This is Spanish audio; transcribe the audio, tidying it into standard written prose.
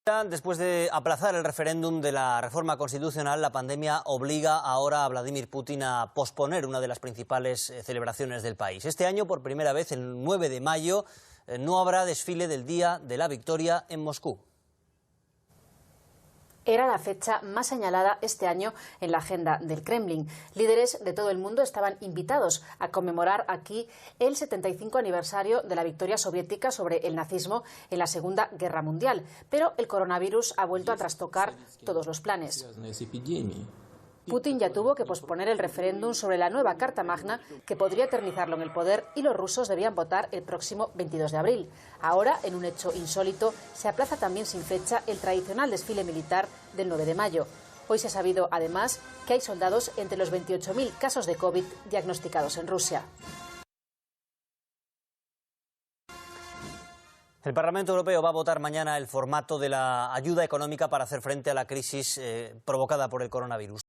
Después de aplazar el referéndum de la reforma constitucional, la pandemia obliga ahora a Vladimir Putin a posponer una de las principales celebraciones del país. Este año, por primera vez, el 9 de mayo, no habrá desfile del Día de la Victoria en Moscú. Era la fecha más señalada este año en la agenda del Kremlin. Líderes de todo el mundo estaban invitados a conmemorar aquí el 75 aniversario de la victoria soviética sobre el nazismo en la Segunda Guerra Mundial. Pero el coronavirus ha vuelto a trastocar todos los planes. Putin ya tuvo que posponer el referéndum sobre la nueva Carta Magna, que podría eternizarlo en el poder, y los rusos debían votar el próximo 22 de abril. Ahora, en un hecho insólito, se aplaza también sin fecha el tradicional desfile militar del 9 de mayo. Hoy se ha sabido, además, que hay soldados entre los 28.000 casos de COVID diagnosticados en Rusia. El Parlamento Europeo va a votar mañana el formato de la ayuda económica para hacer frente a la crisis provocada por el coronavirus.